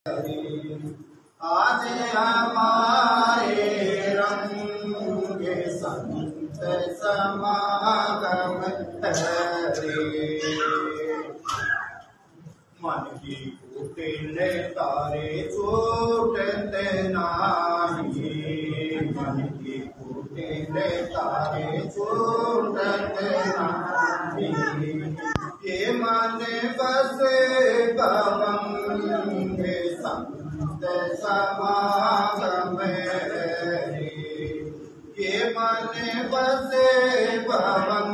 आज हमारे रंग संत समागम हरे। मन की कुटिल तारे छूटते नाही, मन की कुटिल तारे छूटते नाही। ये मन बसे पवन संत समागम हरे। ये मन बसे पवन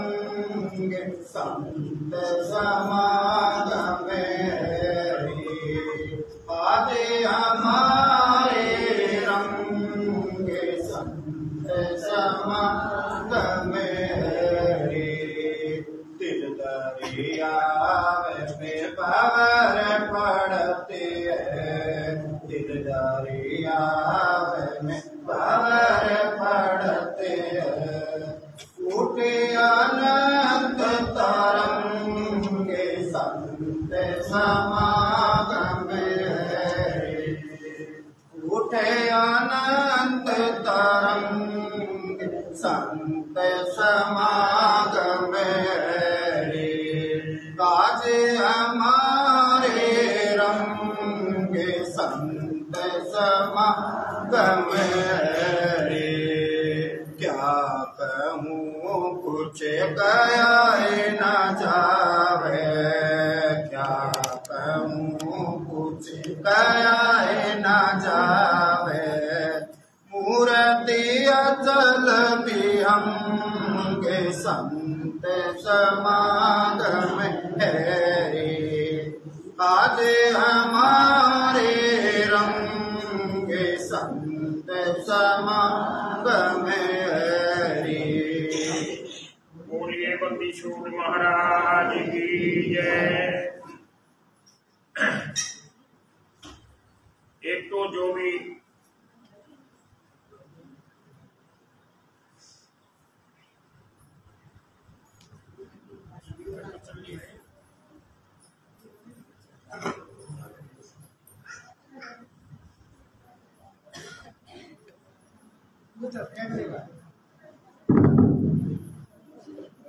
संत समागम हरे। आज हमारे रंग संत समागम हरे। दिल दरिया में भंवर पड़ते हैं, दिल दरिया में भंवर पड़ते हैं। उठे अनंत तरंग संत समागम हरे। उठे अनंत तरंग संत समागम हरे। आज हमारे रंग संत समागम हरे। क्या कहूँ कुछ गया न जावे, क्या कहूँ कुछ गया न जावे। मूर्ति अचल विहंग संत समागम हरे। आज हमारे रंग संत समागम हरे। बोलिए बंदी छोड़ महाराज की जय। एक तो जो भी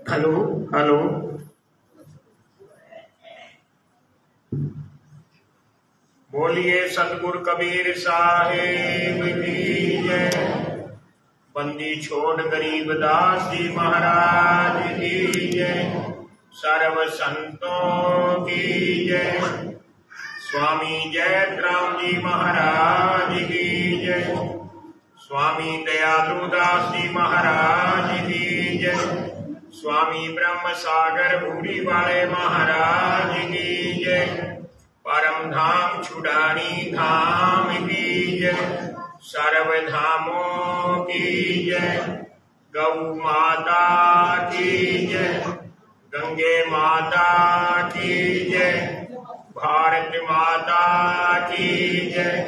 हेलो हेलो बोलिए सतगुरु कबीर साहेब की जय। बंदी छोड़ गरीब दास जी महाराज की जय। सर्व संतों की जय। स्वामी जयराम जी महाराज की जय। स्वामी दयालु दास जी महाराज की जय। स्वामी ब्रह्म सागर भूरी वाले महाराज की जय। परम धाम छुड़ानी धाम की जय। सर्व धामों की जय। गौ माता की जय। गंगे माता की जय। भारत माता की जय।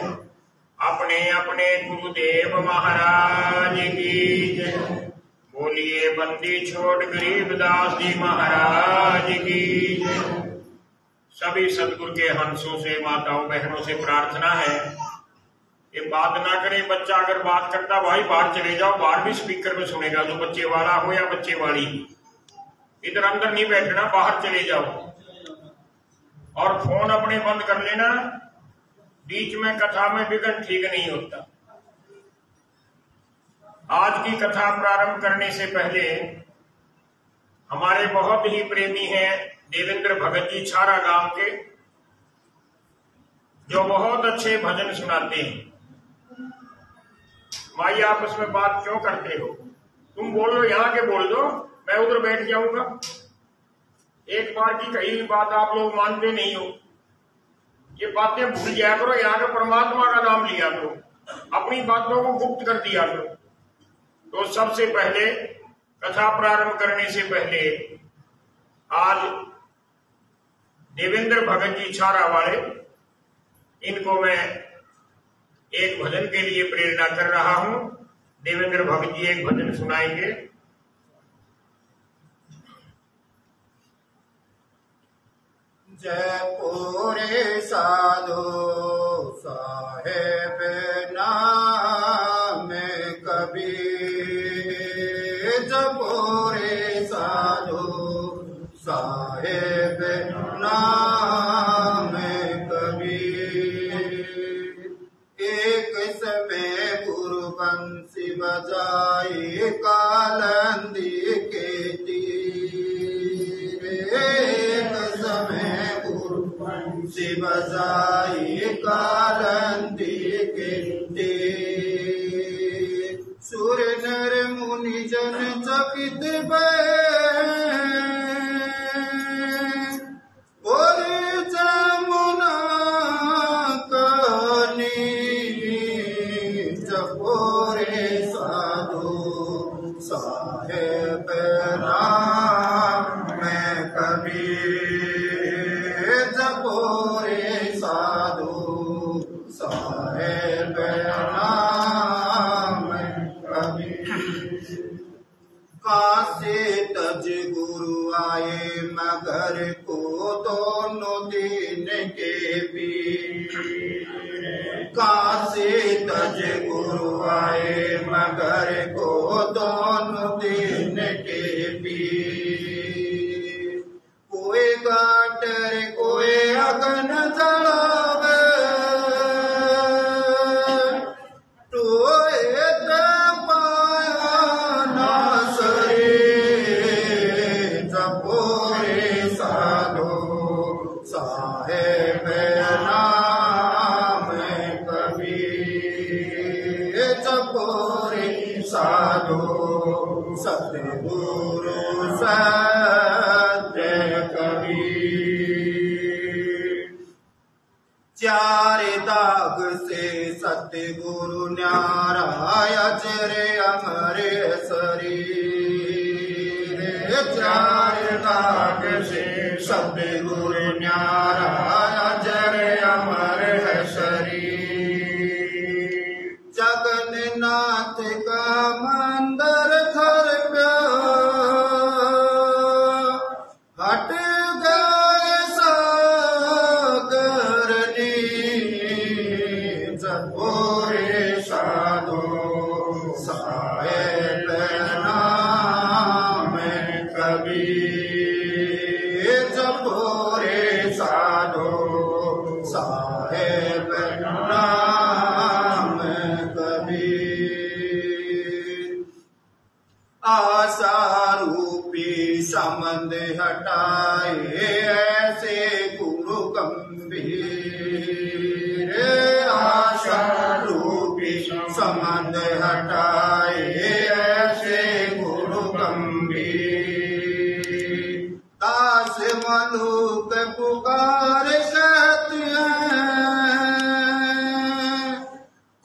अपने अपने गुरुदेव महाराज की जय। बोलिए बंदी छोड़ गरीबदास जी महाराज की जय। सभी सदगुरु के हंसों से माताओं बहनों से प्रार्थना है ये बात ना करे। बच्चा अगर बात करता भाई बाहर चले जाओ, बाहर भी स्पीकर में सुनेगा, जो बच्चे वाला हो या बच्चे वाली। इधर अंदर नहीं बैठना, बाहर चले जाओ और फोन अपने बंद कर लेना। बीच में कथा में विघ्न ठीक नहीं होता। आज की कथा प्रारंभ करने से पहले हमारे बहुत ही प्रेमी हैं देवेंद्र भगत जी छारा गांव के, जो बहुत अच्छे भजन सुनाते हैं। भाई आपस में बात क्यों करते हो? तुम बोल लो, यहाँ के बोल दो, मैं उधर बैठ जाऊंगा। एक बार की कही हुई बात आप लोग मानते नहीं हो। ये बातें भूल जाया करो, यहाँ के परमात्मा का नाम लिया करो, अपनी बातों को गुप्त कर दिया करो। तो सबसे पहले कथा प्रारंभ करने से पहले आज देवेंद्र भगत जी छारा वाले, इनको मैं एक भजन के लिए प्रेरणा कर रहा हूं। देवेंद्र भगत जी एक भजन सुनाएंगे। जय पूरे साधु साहेब नाम कबीर जपो रे साधो साहेब नाम कबीर। एक समय गुरु बंसी बजाई कालंदी के तीर। एक समय गुरु बंसी बजाई कालंदी के तीर। सुर नर मुनि जन चकित भय और जमुना कनी जपो रे साधु साहेब नाम कबीर जपो रे साधु साहेब नाम कबीर। कासे तज गुरु आए मगर को दोनों दिन के बीच। कासे तज गुरु आए मगर को दोनों दिन के बीच। कोई गाटर कोई अगन जलावे साहेब नाम कबीर जपो रे साधु सतगुरु सत्य कबीर। चार दाग से सतगुरु न्यारा अजरे अमरे शरीर। चार दाग से सतगुरु न्यारा अजरे अमर है शरीर। जगन्नाथ का मंदिर घर पे हट गए सागरनी जपो रे साधु साहेब नाम कबीर जपो रे साधु साहेब नाम कबीर। आशा रूपी संबंध हटाए ऐसे गुरु गंभीर। आशा रूपी संबंध हटाए ऐसे गुरु गंभीर। दास मलुक पुकार कहते हैं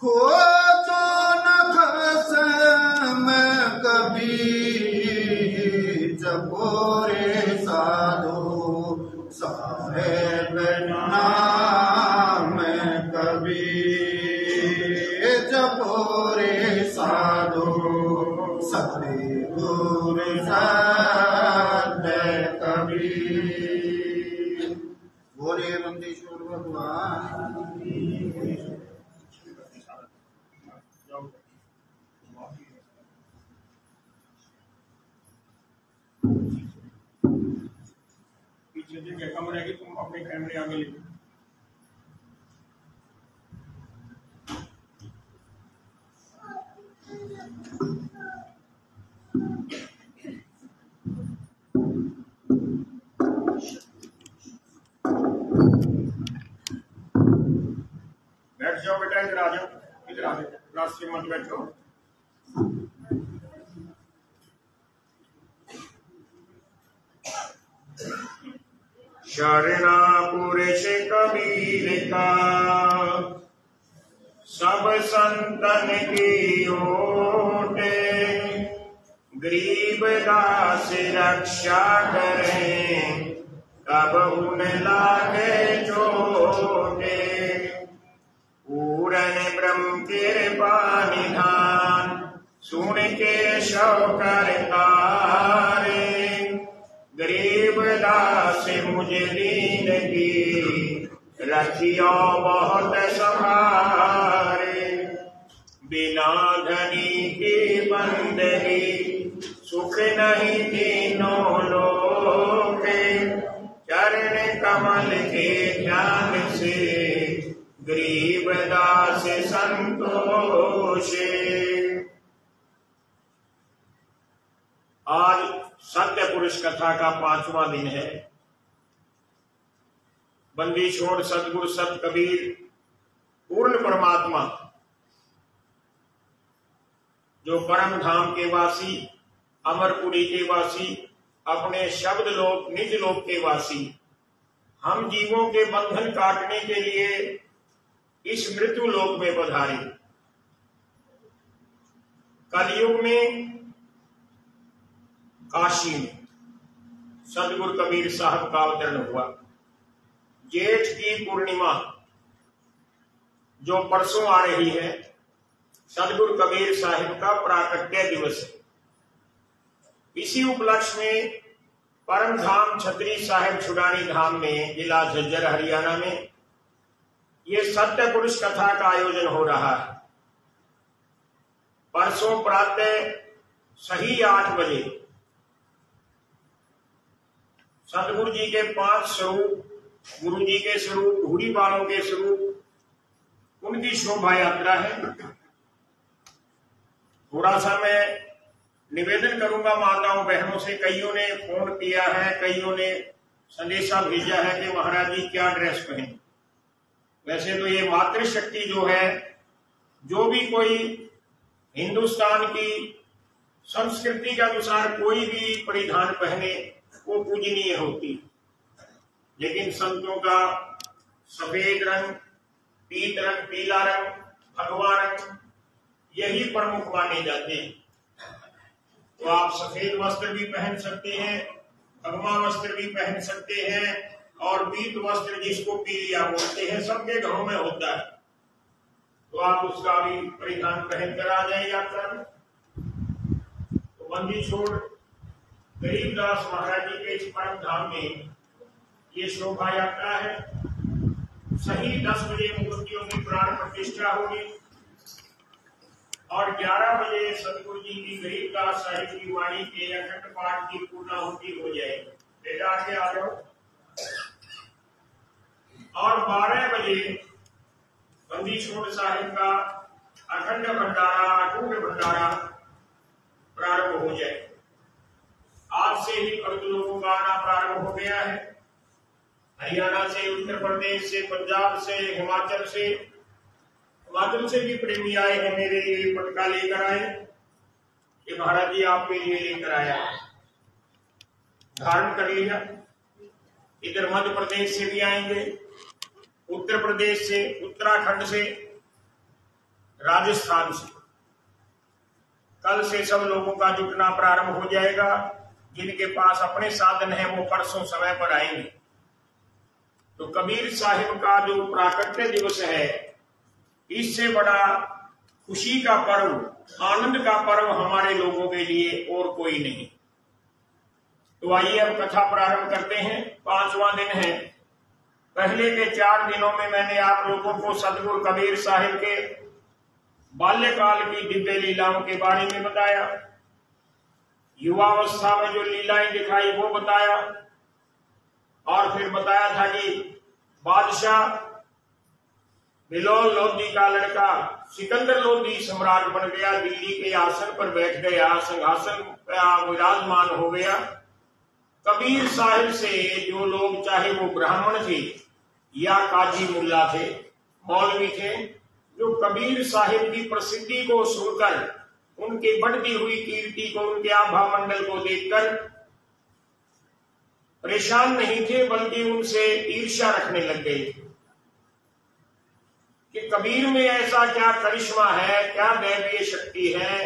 खोजो न खसम कबीर जपो रे साधु साहेब नाम कबीर जपो रे साधु सतगुरु सत्य कबीर। बोले मंदेश्वर भगवान। पीछे जगह कम रहेगी, तुम अपने कैमरे आगे ले। बैठ जाओ बेटा, इधर आ जाओ, इधर आ जाओ, रास्ते मत बैठो। शरणा पुरुष कबीर का सब संतन की ओटे, गरीब दास रक्षा करें तब उन लागे चोटे। पूरन ब्रह्म कृपा निधान सुन के शव करतारे, गरीब दास मुझे दीन की रखियो बहुत संभाल। बंदगी, सुख नहीं तीनों लोके, चरण कमल के ध्यान से गरीबदास संतोषे। आज सत्य पुरुष कथा का 5वां दिन है। बंदी छोड़ सतगुरु सत कबीर पूर्ण परमात्मा जो परम धाम के वासी, अमरपुरी के वासी, अपने शब्द लोक निज लोक के वासी, हम जीवों के बंधन काटने के लिए इस मृत्यु लोक में पधारे। कलयुग में काशी में सतगुरु कबीर साहब का अवतरण हुआ। जेठ की पूर्णिमा जो परसों आ रही है, सतगुरु कबीर साहिब का प्राकट्य दिवस है। इसी उपलक्ष्य में परम धाम छतरी साहिब छुड़ानी धाम में, जिला झज्जर हरियाणा में, ये सत्य पुरुष कथा का आयोजन हो रहा है। परसों प्रातः सही 8 बजे सतगुरु जी के 5 स्वरूप, गुरु जी के स्वरूप, घूड़ी बालों के स्वरूप, उनकी शोभा यात्रा है। थोड़ा सा मैं निवेदन करूंगा माताओं बहनों से। कईयों ने फोन किया है, कईयों ने संदेशा भेजा है कि महाराज जी क्या ड्रेस पहने। वैसे तो ये मातृशक्ति जो है, जो भी कोई हिंदुस्तान की संस्कृति के अनुसार कोई भी परिधान पहने वो पूजनीय होती, लेकिन संतों का सफेद रंग, पीत रंग, पीला रंग, भगवा रंग, यही प्रमुख माने जाते हैं। तो आप सफेद वस्त्र भी पहन सकते हैं, भगवा वस्त्र भी पहन सकते हैं, और पीत वस्त्र जिसको पीलिया बोलते हैं, सबके घरों में होता है। तो आप उसका भी परिधान पहन कर आ जाए यात्रा में। तो बंदी छोड़ गरीबदास महाराज जी के इस परम धाम में ये शोभा यात्रा है। सही 10 बजे मूर्तियों की प्राण प्रतिष्ठा होगी और 11 बजे सतगुरु जी की गरीबदास साहिब की वाणी के अखंड पाठ की पूर्णाहुति हो जाएगी। बेटा आगे आ जाओ। और 12 बजे बंदी छोड़ साहिब का अखंड भंडारा, अटूट भंडारा प्रारंभ हो जाए। आज से ही भक्त लोगों का आना प्रारंभ हो गया है। हरियाणा से, उत्तर प्रदेश से, पंजाब से, हिमाचल से भी प्रेमी आए हैं मेरे लिए, पटका लेकर आए कि महाराज जी आपके लिए लेकर आया, धारण कर लिया। इधर मध्य प्रदेश से भी आएंगे, उत्तर प्रदेश से, उत्तराखंड से, राजस्थान से। कल से सब लोगों का जुटना प्रारंभ हो जाएगा। जिनके पास अपने साधन है वो परसों समय पर आएंगे। तो कबीर साहिब का जो प्राकट्य दिवस है, इससे बड़ा खुशी का पर्व, आनंद का पर्व हमारे लोगों के लिए और कोई नहीं। तो आइए अब कथा प्रारंभ करते हैं। 5वां दिन है। पहले के 4 दिनों में मैंने आप लोगों को सतगुरु कबीर साहिब के बाल्यकाल की दिव्य लीलाओं के बारे में बताया। युवावस्था में जो लीलाएं दिखाई वो बताया, और फिर बताया था कि बादशाह बिलोल लोधी का लड़का सिकंदर लोधी सम्राट बन गया, दिल्ली के आसन पर बैठ गया, सिंहासन पर विराजमान हो गया। कबीर साहिब से जो लोग, चाहे वो ब्राह्मण थे या काजी मुल्ला थे, मौलवी थे, जो कबीर साहिब की प्रसिद्धि को सुनकर, उनकी बढ़ती हुई कीर्ति को, उनके आभा मंडल को देखकर परेशान नहीं थे, बल्कि उनसे ईर्ष्या रखने लग गए कि कबीर में ऐसा क्या करिश्मा है, क्या दैवीय शक्ति है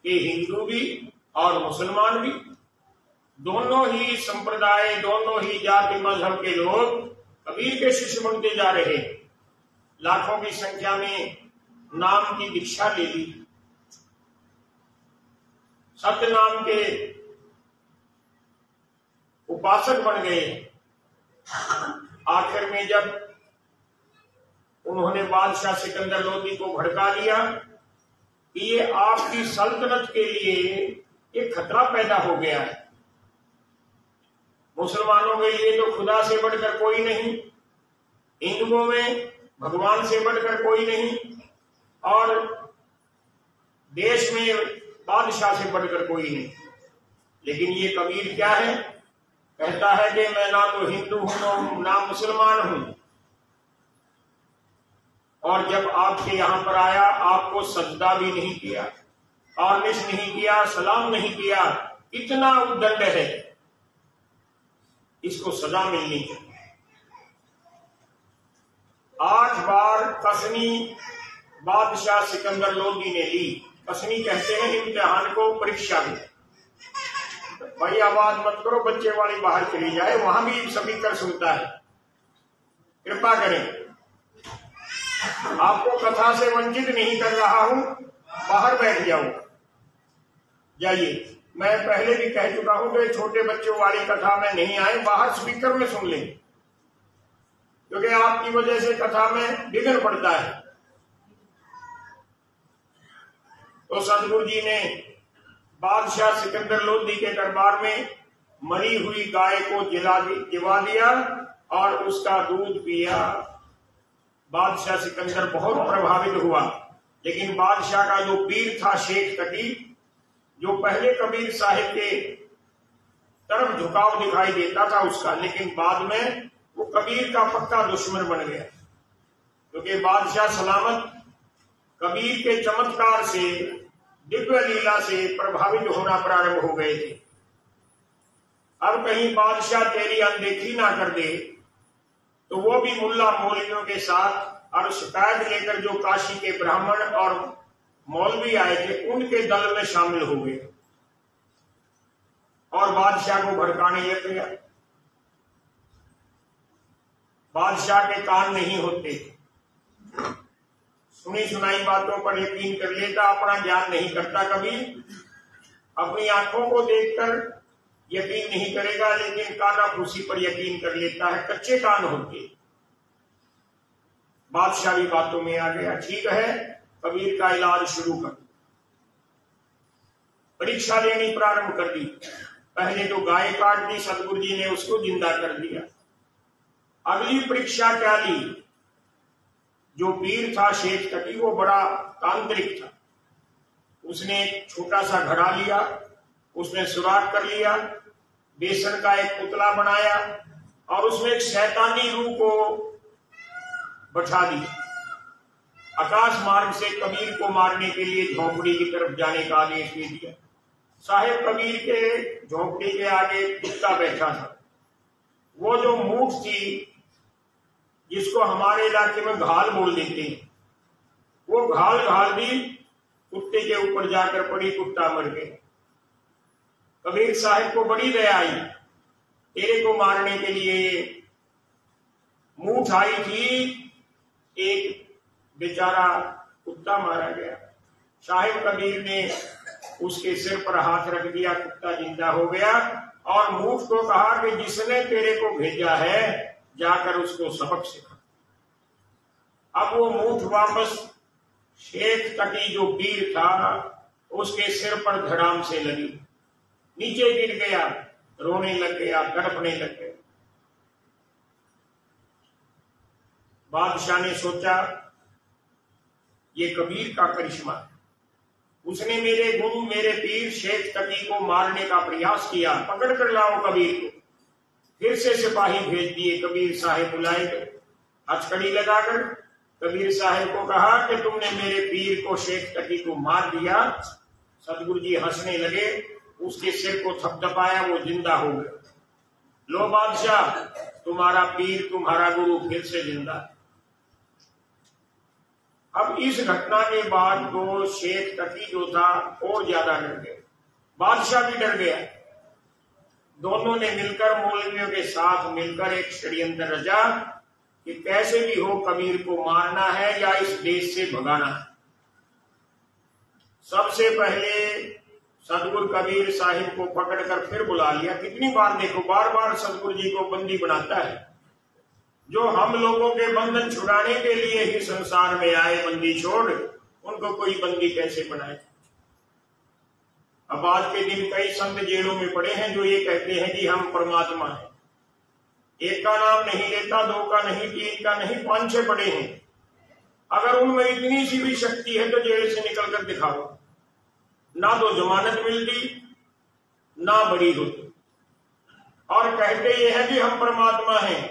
कि हिंदू भी और मुसलमान भी, दोनों ही संप्रदाय, दोनों ही जाति मजहब के लोग कबीर के शिष्य बनते जा रहे। लाखों की संख्या में नाम की दीक्षा ले ली, सत्य नाम के उपासक बन गए। आखिर में जब उन्होंने बादशाह सिकंदर लोधी को भड़का लिया कि ये आपकी सल्तनत के लिए एक खतरा पैदा हो गया है। मुसलमानों के लिए तो खुदा से बढ़कर कोई नहीं, हिंदुओं में भगवान से बढ़कर कोई नहीं, और देश में बादशाह से बढ़कर कोई नहीं। लेकिन ये कबीर क्या है? कहता है कि मैं ना तो हिंदू हूं ना मुसलमान हूं, और जब आपके यहां पर आया आपको सजदा भी नहीं किया, आर्निश नहीं किया, सलाम नहीं किया। इतना उद्दंड है, इसको सजा मिलनी चाहिए। 8 बार कसनी बादशाह सिकंदर लोदी ने ली। कसनी कहते हैं इम्तिहान को, परीक्षा भी। भाई आवाज मत करो, बच्चे वाली बाहर चली जाए, वहां भी स्पीकर सुनता है, कृपा करें। आपको कथा से वंचित नहीं कर रहा हूं, बाहर बैठ जाओ, जाइए। मैं पहले भी कह चुका हूं कि छोटे बच्चों वाली कथा में नहीं आए, बाहर स्पीकर में सुन लें, क्योंकि आपकी वजह से कथा में विघ्न पड़ता है। तो सतगुरु जी ने बादशाह सिकंदर लोदी के दरबार में मरी हुई गाय को जिवा दिया और उसका दूध पिया। बादशाह सिकंदर बहुत प्रभावित हुआ, लेकिन बादशाह का जो पीर था शेख तकी, जो पहले कबीर साहिब के तरफ झुकाव दिखाई देता था उसका, लेकिन बाद में वो कबीर का पक्का दुश्मन बन गया, क्योंकि बादशाह सलामत कबीर के चमत्कार से, दिव्य लीला से प्रभावित होना प्रारंभ हो गए थे। अब कहीं बादशाह तेरी अनदेखी ना कर दे, तो वो भी मुल्ला मौलवियों के साथ और शिकायत लेकर जो काशी के ब्राह्मण और मौलवी आए थे उनके दल में शामिल हो गए और बादशाह को भड़काने लग गया। बादशाह के कान नहीं होते, सुनी सुनाई बातों पर यकीन कर लेता, अपना ज्ञान नहीं करता। कभी अपनी आंखों को देखकर यकीन नहीं करेगा, लेकिन काना फूसी पर यकीन कर लेता है, कच्चे कान होते। बादशाह भी बातों में आ गया, ठीक है कबीर का इलाज शुरू कर। परीक्षा लेनी प्रारंभ कर दी। पहले तो गाय काट दी, सतगुरु जी ने उसको जिंदा कर दिया। अगली परीक्षा क्या ली? जो पीर था शेख तकी, वो बड़ा तांत्रिक था। उसने एक छोटा सा घड़ा लिया, उसने सुराख कर लिया, बेसन का एक पुतला बनाया और उसमें एक शैतानी रूह को बैठा दिया। आकाश मार्ग से कबीर को मारने के लिए झोंपड़ी की तरफ जाने का आदेश दे दिया। साहेब कबीर के झोंपड़ी के आगे कुत्ता बैठा था। वो जो मूठ थी, जिसको हमारे इलाके में घाल बोल देते हैं, वो घाल भी कुत्ते के ऊपर जाकर पड़ी, कुत्ता मर गया। कबीर साहिब को बड़ी दया आई, तेरे को मारने के लिए मूठ आई थी, एक बेचारा कुत्ता मारा गया। साहिब कबीर ने उसके सिर पर हाथ रख दिया, कुत्ता जिंदा हो गया और मूठ को कहा कि जिसने तेरे को भेजा है जाकर उसको सबक सिखा। अब वो मूठ वापस शेख तकी जो पीर था उसके सिर पर धड़ाम से लगी, नीचे गिर गया, रोने लग गया, तड़पने लग गया। बादशाह ने सोचा ये कबीर का करिश्मा है। उसने मेरे गुरु, मेरे पीर शेख तकी को मारने का प्रयास किया, पकड़ कर लाओ कबीर को। फिर से सिपाही भेज दिए, कबीर साहिब बुलाए गए। हथकड़ी लगाकर कबीर साहिब को कहा कि तुमने मेरे पीर को शेख तकी को मार दिया। सतगुरु जी हंसने लगे, उसके सिर को थपथपाया, वो जिंदा हो गया। लो बादशाह, तुम्हारा पीर, तुम्हारा गुरु फिर से जिंदा। अब इस घटना के बाद तो शेख तकी जो था और ज्यादा डर गया, बादशाह भी डर गया। दोनों ने मिलकर, मौलवियों के साथ मिलकर एक षड्यंत्र रचा कि कैसे भी हो कबीर को मारना है या इस देश से भगाना है। सबसे पहले सतगुरु कबीर साहिब को पकड़कर फिर बुला लिया। कितनी बार देखो, बार बार सतगुरु जी को बंदी बनाता है। जो हम लोगों के बंधन छुड़ाने के लिए ही संसार में आए बंदी छोड़, उन उनको कोई बंदी कैसे बनाए। अब आज के दिन कई संत जेलों में पड़े हैं जो ये कहते हैं कि हम परमात्मा हैं। एक का नाम नहीं लेता, दो का नहीं, तीन का नहीं, 5-6 पड़े हैं। अगर उनमें इतनी सी भी शक्ति है तो जेल से निकल कर दिखाओ। ना तो जमानत मिलती ना बरी होती, और कहते ये हैं कि हम परमात्मा हैं,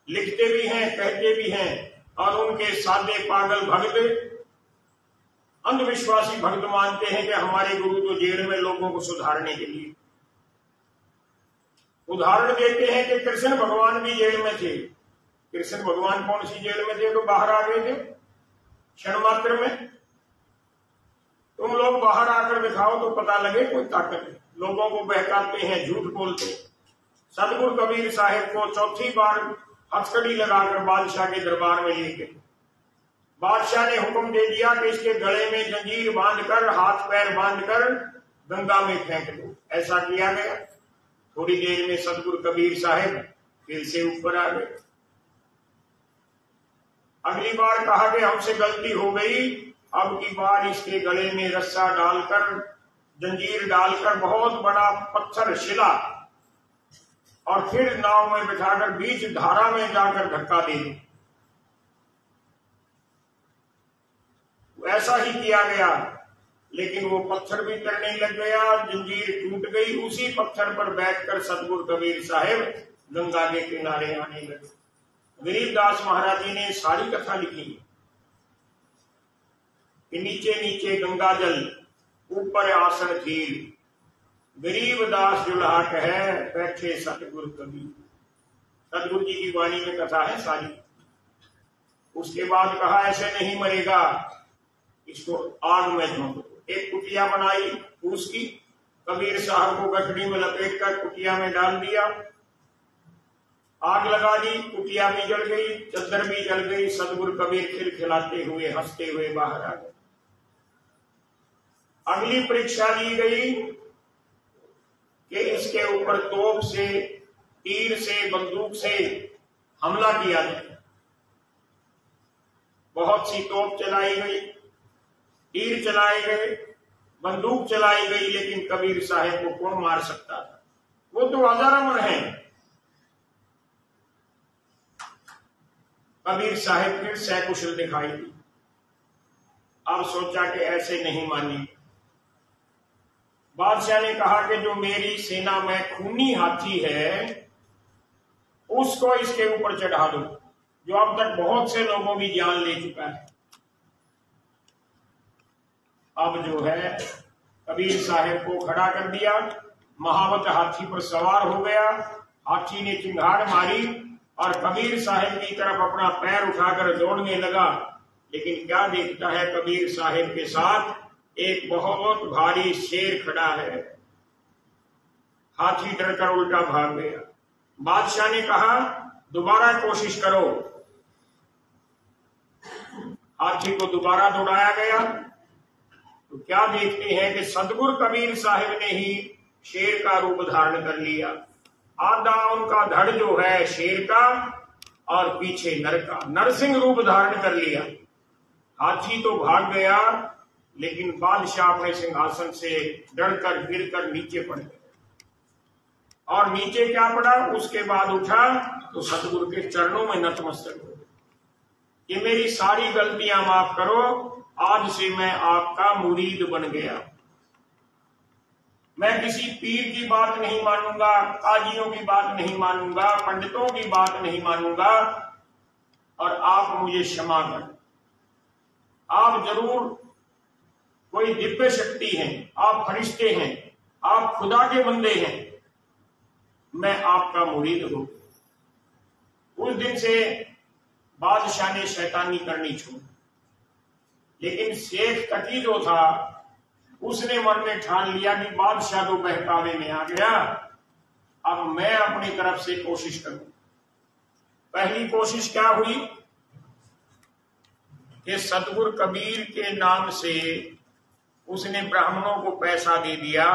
लिखते भी हैं, कहते भी हैं। और उनके सादे पागल भक्त, अंधविश्वासी भक्त मानते हैं कि हमारे गुरु तो जेल में लोगों को सुधारने के लिए। उदाहरण देते हैं कि कृष्ण भगवान भी जेल में थे। कृष्ण भगवान कौन सी जेल में थे? तो बाहर आ गए थे क्षण मात्र में। तुम लोग बाहर आकर दिखाओ तो पता लगे कोई ताकत है। लोगों को बहकाते हैं, झूठ बोलते हैं। सतगुरु कबीर साहिब को चौथी बार हथकड़ी लगाकर बादशाह के दरबार में ले गए। बादशाह ने हुक्म दे दिया कि इसके गले में जंजीर बांधकर, हाथ पैर बांधकर गंगा में फेंक दो। ऐसा किया गया। थोड़ी देर में सतगुरु कबीर साहिब फिर से ऊपर आ गए। अगली बार कहा कि हमसे गलती हो गई, अब की बार इसके गले में रस्सा डालकर, जंजीर डालकर बहुत बड़ा पत्थर, शिला, और फिर नाव में बिठाकर बीच धारा में जाकर धक्का दे दो। ऐसा ही किया गया, लेकिन वो पत्थर भी तैरने लग गया, जंजीर टूट गई। उसी पत्थर पर बैठकर सतगुरु कबीर साहिब गंगा के किनारे आने लगे। गरीबदास महाराज जी ने सारी कथा लिखी कि नीचे नीचे गंगा जल, ऊपर आसन थीर, गरीबदास जुल्हाट है, बैठे सतगुरु कबीर। सतगुरु जी की वाणी में कथा है सारी। उसके बाद कहा ऐसे नहीं मरेगा, इसको आग में झोंक दो। एक कुटिया बनाई उसकी, कबीर साहब को गठड़ी में लपेट कर कुटिया में डाल दिया, आग लगा दी, कुटिया भी जल गई, चद्दर भी जल गई। सतगुरु कबीर खिलखिलाते हुए, हंसते हुए बाहर आ गए। अगली परीक्षा ली गई कि इसके ऊपर तोप से, तीर से, बंदूक से हमला किया जाए। बहुत सी तोप चलाई गई, तीर चलाए गए, बंदूक चलाई गई, लेकिन कबीर साहिब को कौन मार सकता था? वो तो आजारमर है। कबीर साहिब फिर सकुशल दिखाई दी। अब सोचा कि ऐसे नहीं मानी। बादशाह ने कहा कि जो मेरी सेना में खूनी हाथी है उसको इसके ऊपर चढ़ा दो, जो अब तक बहुत से लोगों की जान ले चुका है। अब जो है कबीर साहिब को खड़ा कर दिया, महावत हाथी पर सवार हो गया। हाथी ने चिंगार मारी और कबीर साहिब की तरफ अपना पैर उठाकर दौड़ने लगा। लेकिन क्या देखता है, कबीर साहिब के साथ एक बहुत भारी शेर खड़ा है। हाथी डरकर उल्टा भाग गया। बादशाह ने कहा दोबारा कोशिश करो। हाथी को दोबारा दौड़ाया गया तो क्या देखते हैं कि सतगुरु कबीर साहिब ने ही शेर का रूप धारण कर लिया। आधा उनका धड़ जो है शेर का और पीछे नर का, नरसिंह रूप धारण कर लिया। हाथी तो भाग गया, लेकिन बादशाह अपने सिंहासन से डरकर गिरकर नीचे पड़ गए। और नीचे क्या पड़ा, उसके बाद उठा तो सतगुरु के चरणों में नतमस्तक हो गए कि मेरी सारी गलतियां माफ करो, आज से मैं आपका मुरीद बन गया। मैं किसी पीर की बात नहीं मानूंगा, काजियों की बात नहीं मानूंगा, पंडितों की बात नहीं मानूंगा, और आप मुझे क्षमा करें। आप जरूर कोई दिव्य शक्ति हैं, आप फरिश्ते हैं, आप खुदा के बंदे हैं, मैं आपका मुरीद हूं। उस दिन से बादशाह ने शैतानी करनी छोड़ी। लेकिन शेख तकी जो था उसने मन में ठान लिया कि बादशाह तो बहकावे में आ गया, अब मैं अपनी तरफ से कोशिश करूं। पहली कोशिश क्या हुई कि सतगुरु कबीर के नाम से उसने ब्राह्मणों को पैसा दे दिया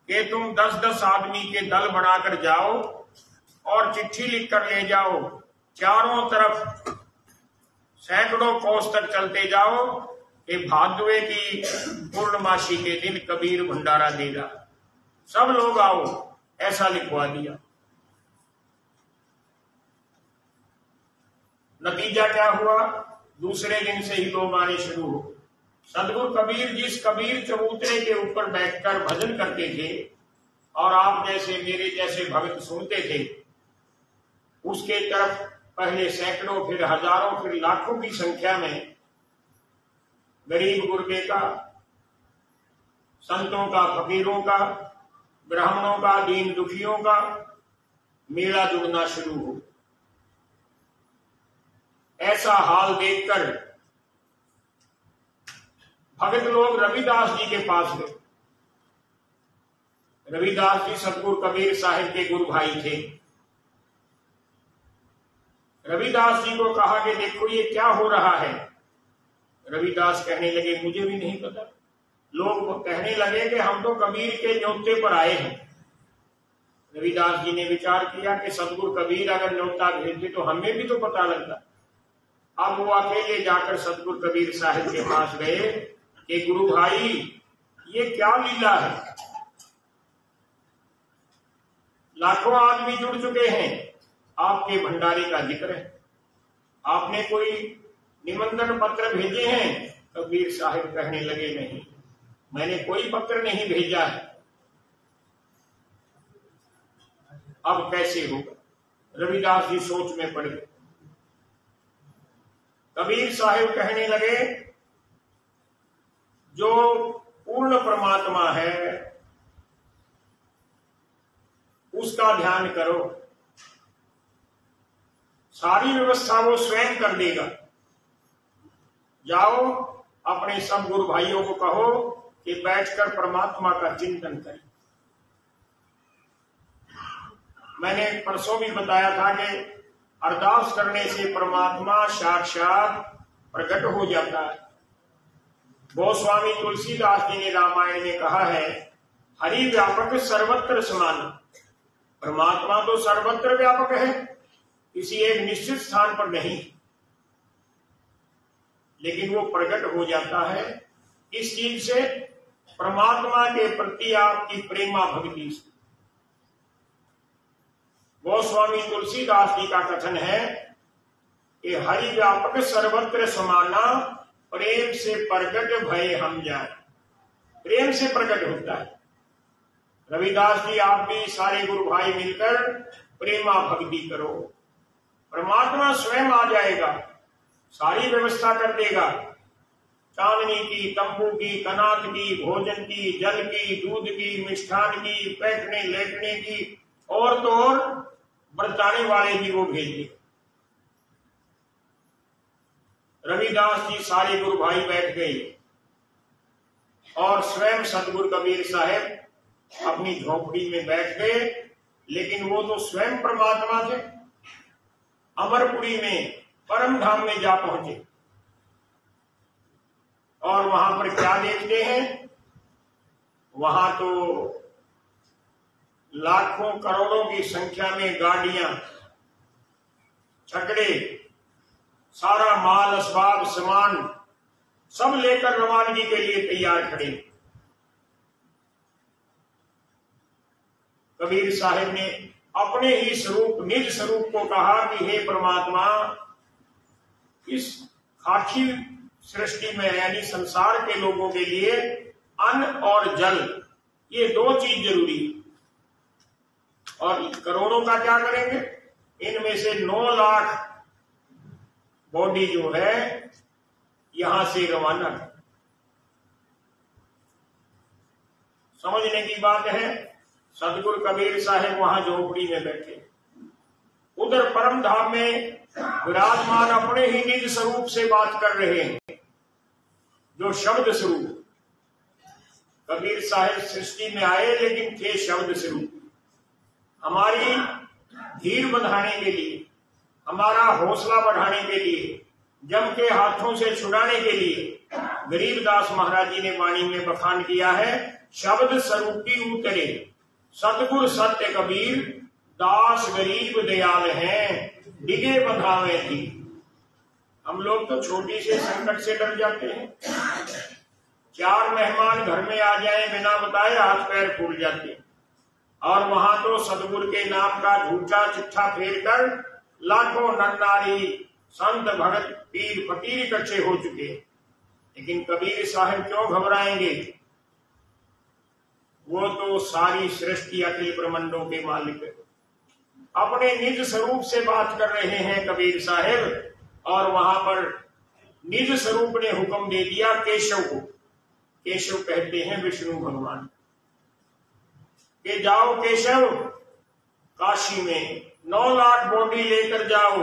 कि तुम 10-10 आदमी के दल बनाकर जाओ और चिट्ठी लिख कर ले जाओ, चारों तरफ सैकड़ों कोस तक चलते जाओ, कि भादवे की पूर्णमासी के दिन कबीर भंडारा देगा, सब लोग आओ, ऐसा लिखवा दिया। नतीजा क्या हुआ? दूसरे दिन से ही लोग आने शुरू हो। सदगुरु कबीर जिस कबीर चबूतरे के ऊपर बैठकर भजन करते थे और आप जैसे मेरे जैसे भक्त सुनते थे, उसके तरफ पहले सैकड़ों, फिर हजारों, फिर लाखों की संख्या में गरीब गुरबे का, संतों का, फकीरों का, ब्राह्मणों का, दीन दुखियों का मेला जुड़ना शुरू हो। ऐसा हाल देखकर भगत लोग रविदास जी के पास गए। रविदास जी सतगुरु कबीर साहिब के गुरु भाई थे। रविदास जी को कहा कि देखो ये क्या हो रहा है। रविदास कहने लगे मुझे भी नहीं पता। लोग कहने लगे कि हम तो कबीर के न्योते पर आए हैं। रविदास जी ने विचार किया कि सतगुरु कबीर अगर न्योता भेजते तो हमें भी तो पता लगता। अब वो अकेले जाकर सतगुरु कबीर साहिब के पास गए कि गुरु भाई ये क्या लीला है, लाखों आदमी जुड़ चुके हैं, आपके भंडारे का जिक्र है, आपने कोई निमंत्रण पत्र भेजे हैं? कबीर साहिब कहने लगे नहीं, मैंने कोई पत्र नहीं भेजा है। अब कैसे होगा? रविदास जी सोच में पड़ गए। कबीर साहिब कहने लगे जो पूर्ण परमात्मा है उसका ध्यान करो, सारी व्यवस्था वो स्वयं कर देगा। जाओ अपने सब गुरु भाइयों को कहो कि बैठकर परमात्मा का चिंतन करें। मैंने परसों भी बताया था कि अरदास करने से परमात्मा साक्षात प्रकट हो जाता है। गोस्वामी तुलसीदास जी ने रामायण में कहा है, हरि व्यापक सर्वत्र समान। परमात्मा तो सर्वत्र व्यापक है, किसी एक निश्चित स्थान पर नहीं, लेकिन वो प्रकट हो जाता है इस चीज से, परमात्मा के प्रति आपकी प्रेमा भक्ति से। गोस्वामी तुलसीदास जी का कथन है कि हरि व्यापक सर्वत्र समाना, प्रेम से प्रकट भय हम जाए। प्रेम से प्रकट होता है। रविदास जी आप भी सारे गुरु भाई मिलकर प्रेमा भक्ति करो, परमात्मा स्वयं आ जाएगा, सारी व्यवस्था कर देगा। चांदनी की, तंबू की, कनात की, भोजन की, जल की, दूध की, मिष्ठान की, बैठने लेटने की, और तो और बरताने वाले भी वो भेज दे। रविदास जी सारे गुरु भाई बैठ गए और स्वयं सतगुरु कबीर साहब अपनी झोपड़ी में बैठ गए, लेकिन वो तो स्वयं परमात्मा थे। अमरपुरी में परम धाम में जा पहुंचे और वहां पर क्या देखते हैं? वहां तो लाखों करोड़ों की संख्या में गाड़ियां, छकड़े, सारा माल असबाब सामान सब लेकर रवानगी के लिए तैयार खड़े। कबीर साहिब ने अपने ही स्वरूप, निज स्वरूप को कहा कि हे परमात्मा, इस खाकी सृष्टि में यानी संसार के लोगों के लिए अन्न और जल, ये दो चीज जरूरी है। और करोड़ों का क्या करेंगे? इनमें से 9 लाख बॉडी जो है यहां से रवाना है। समझने की बात है। सतगुरु कबीर साहब वहां झोपड़ी में बैठे, उधर परम धाम में विराजमान अपने ही निज स्वरूप से बात कर रहे हैं, जो शब्द स्वरूप। कबीर साहब सृष्टि में आए लेकिन थे शब्द स्वरूप। हमारी धीर बढ़ाने के लिए, हमारा हौसला बढ़ाने के लिए, जम के हाथों से छुड़ाने के लिए गरीबदास महाराज जी ने वाणी में बखान किया है, शब्द स्वरूपी उतरे सतगुरु सत्य कबीर, दास गरीब दयाल हैं, डिगे बंधावे थी। हम लोग तो छोटी से संकट से डर जाते हैं, 4 मेहमान घर में आ जाए बिना बताए हाथ पैर फूल जाते, और वहां तो सतगुरु के नाम का झूठा चिट्ठा फेर कर लाखों नर नारी संत भगत पीर फकीर इकट्ठे हो चुके। लेकिन कबीर साहब क्यों घबराएंगे? वो तो सारी सृष्टि अखिल ब्रह्मांडों के मालिक है। अपने निज स्वरूप से बात कर रहे हैं कबीर साहब, और वहां पर निज स्वरूप ने हुक्म दे दिया केशव को। केशव कहते हैं विष्णु भगवान के, जाओ केशव काशी में 9 लाख बॉडी लेकर जाओ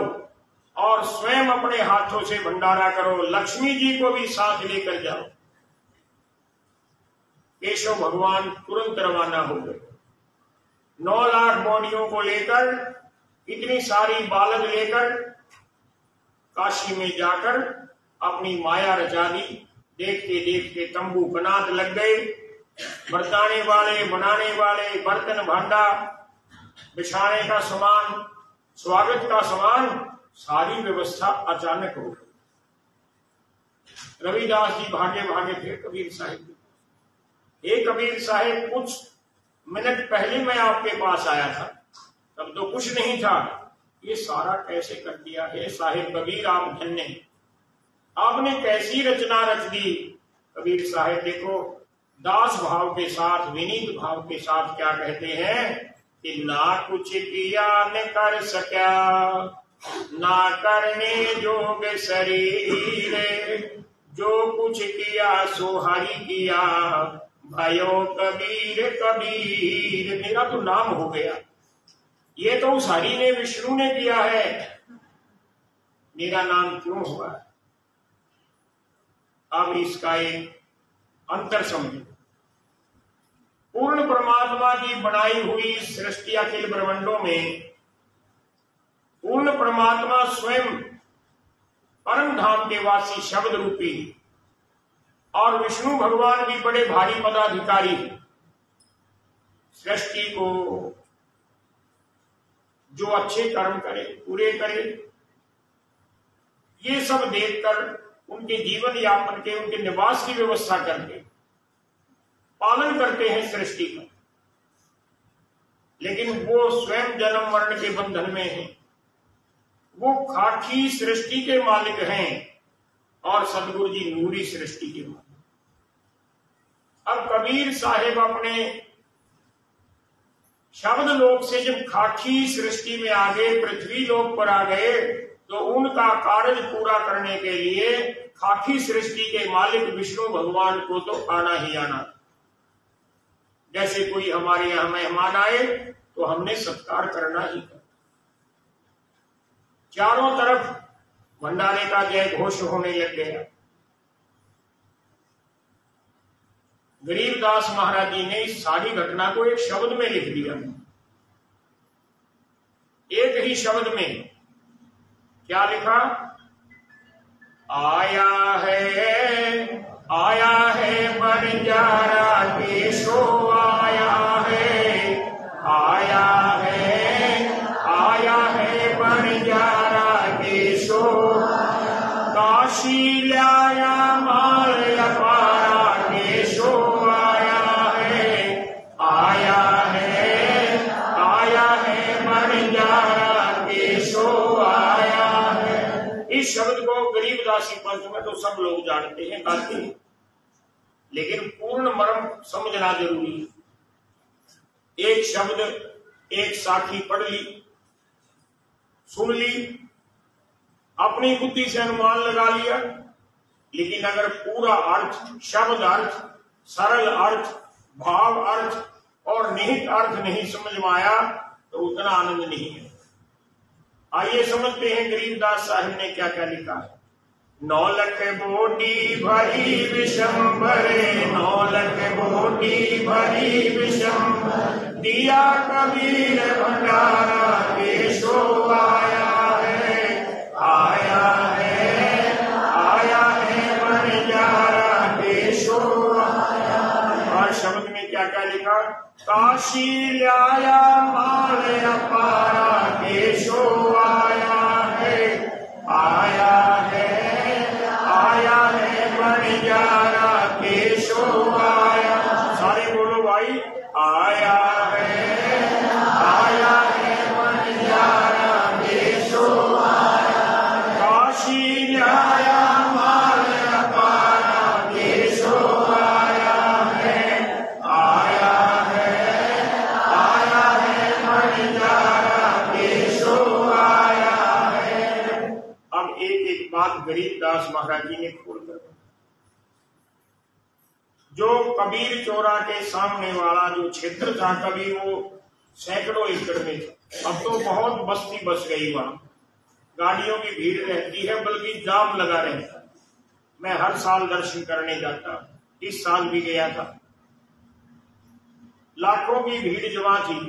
और स्वयं अपने हाथों से भंडारा करो, लक्ष्मी जी को भी साथ लेकर जाओ। केशव भगवान तुरंत रवाना हो गए। 9 लाख बॉडियों को लेकर, इतनी सारी बालक लेकर काशी में जाकर अपनी माया रचा दी। देखते देखते तंबू कनात लग गए। बरताने वाले, बनाने वाले, बर्तन भांडा, बिछाने का सामान, स्वागत का सामान, सारी व्यवस्था अचानक हो गई। रविदास जी भागे भागे थे कबीर साहिब। हे कबीर साहिब, कुछ मिनट पहले मैं आपके पास आया था, तब तो कुछ नहीं था, ये सारा कैसे कर दिया है साहिब कबीर, आप धन्य, आपने कैसी रचना रच दी। कबीर साहिब देखो दास भाव के साथ, विनीत भाव के साथ क्या कहते हैं कि ना कुछ किया न कर सका, ना करने जोग शरीर, जो कुछ किया सो हरि किया, भयो कबीर कबीर। मेरा तो नाम हो गया, ये तो उस हरि ने, विष्णु ने किया है, मेरा नाम क्यों हुआ? अब इसका एक अंतर समझो। पूर्ण परमात्मा की बनाई हुई सृष्टि अखिल ब्रह्मांडों में पूर्ण परमात्मा स्वयं परम धाम के वासी शब्द रूपी, और विष्णु भगवान भी बड़े भारी पदाधिकारी। सृष्टि को जो अच्छे कर्म करे, पूरे करे, ये सब देखकर उनके जीवन यापन के, उनके निवास की व्यवस्था करके पालन करते हैं सृष्टि का। लेकिन वो स्वयं जन्म मरण के बंधन में है। वो खाकी सृष्टि के मालिक हैं और सदगुरु जी नूरी सृष्टि के मालिक। अब कबीर साहिब अपने शब्द लोक से जब खाकी सृष्टि में आ गए, पृथ्वी लोक पर आ गए, तो उनका कार्य पूरा करने के लिए खाकी सृष्टि के मालिक विष्णु भगवान को तो आना ही आना। जैसे कोई हमारे यहां मेहमान आए तो हमने सत्कार करना ही था। चारों तरफ भंडारे का जय घोष होने लग गया। गरीबदास महाराज जी ने इस सारी घटना को एक शब्द में लिख दिया। एक ही शब्द में क्या लिखा? आया है बंजारा केशो, आया है बंजारा केशो, काशी लाया माल अपारा केशो, आया है बंजारा केशो आया है। इस शब्द को गरीबदासी पंथ में तो सब लोग जानते हैं, गाते हैं, लेकिन पूर्ण मर्म समझना जरूरी है। एक शब्द, एक साखी पढ़ ली, सुन ली, अपनी बुद्धि से अनुमान लगा लिया, लेकिन अगर पूरा अर्थ, शब्द अर्थ, सरल अर्थ, भाव अर्थ और निहित अर्थ नहीं समझ में आया तो उतना आनंद नहीं है। आइए समझते हैं गरीबदास साहिब ने क्या क्या लिखा है। 9 लख बोटी भरी विशंबरे, 9 लख बोटी भरी विशंबर, दिया कबीर भंडारा केशो आया है, आया है बंजारा केशो आया है। और शब्द में क्या क्या लिखा? काशी लाया माल अपारा केशो आया है, आया है बंजारा मनिजारा केशो आया। सारे बोलो भाई, आया है मनिजारा केशो आया। काशी आया मालय पारा केशो आया है मनिजारा केशो आया है। अब एक एक बात गरीबदास महाराज जी ने खोल कर, जो कबीर चौरा के सामने वाला जो क्षेत्र था कभी वो सैकड़ों एकड़ में था, अब तो बहुत बस्ती बस गई, वहां गाड़ियों की भीड़ रहती है, बल्कि जाम लगा रहता है। मैं हर साल दर्शन करने जाता, इस साल भी गया था। लाखों की भीड़ जमा थी।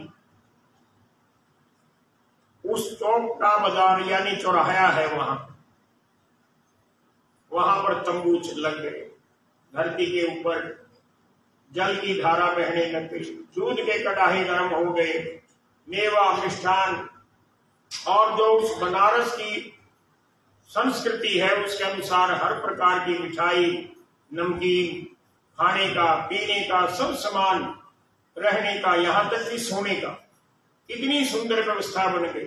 उस चौक का बाजार यानी चौराहा है, वहां पर तंबू लग गए। धरती के ऊपर जल की धारा बहने लग गई, दूध के कड़ाहे गर्म हो गए, मेवा मिष्ठान और जो उस बनारस की संस्कृति है उसके अनुसार हर प्रकार की मिठाई, नमकीन, खाने का, पीने का, सब सामान, रहने का, यहां तक कि सोने का, इतनी सुंदर व्यवस्था बन गई।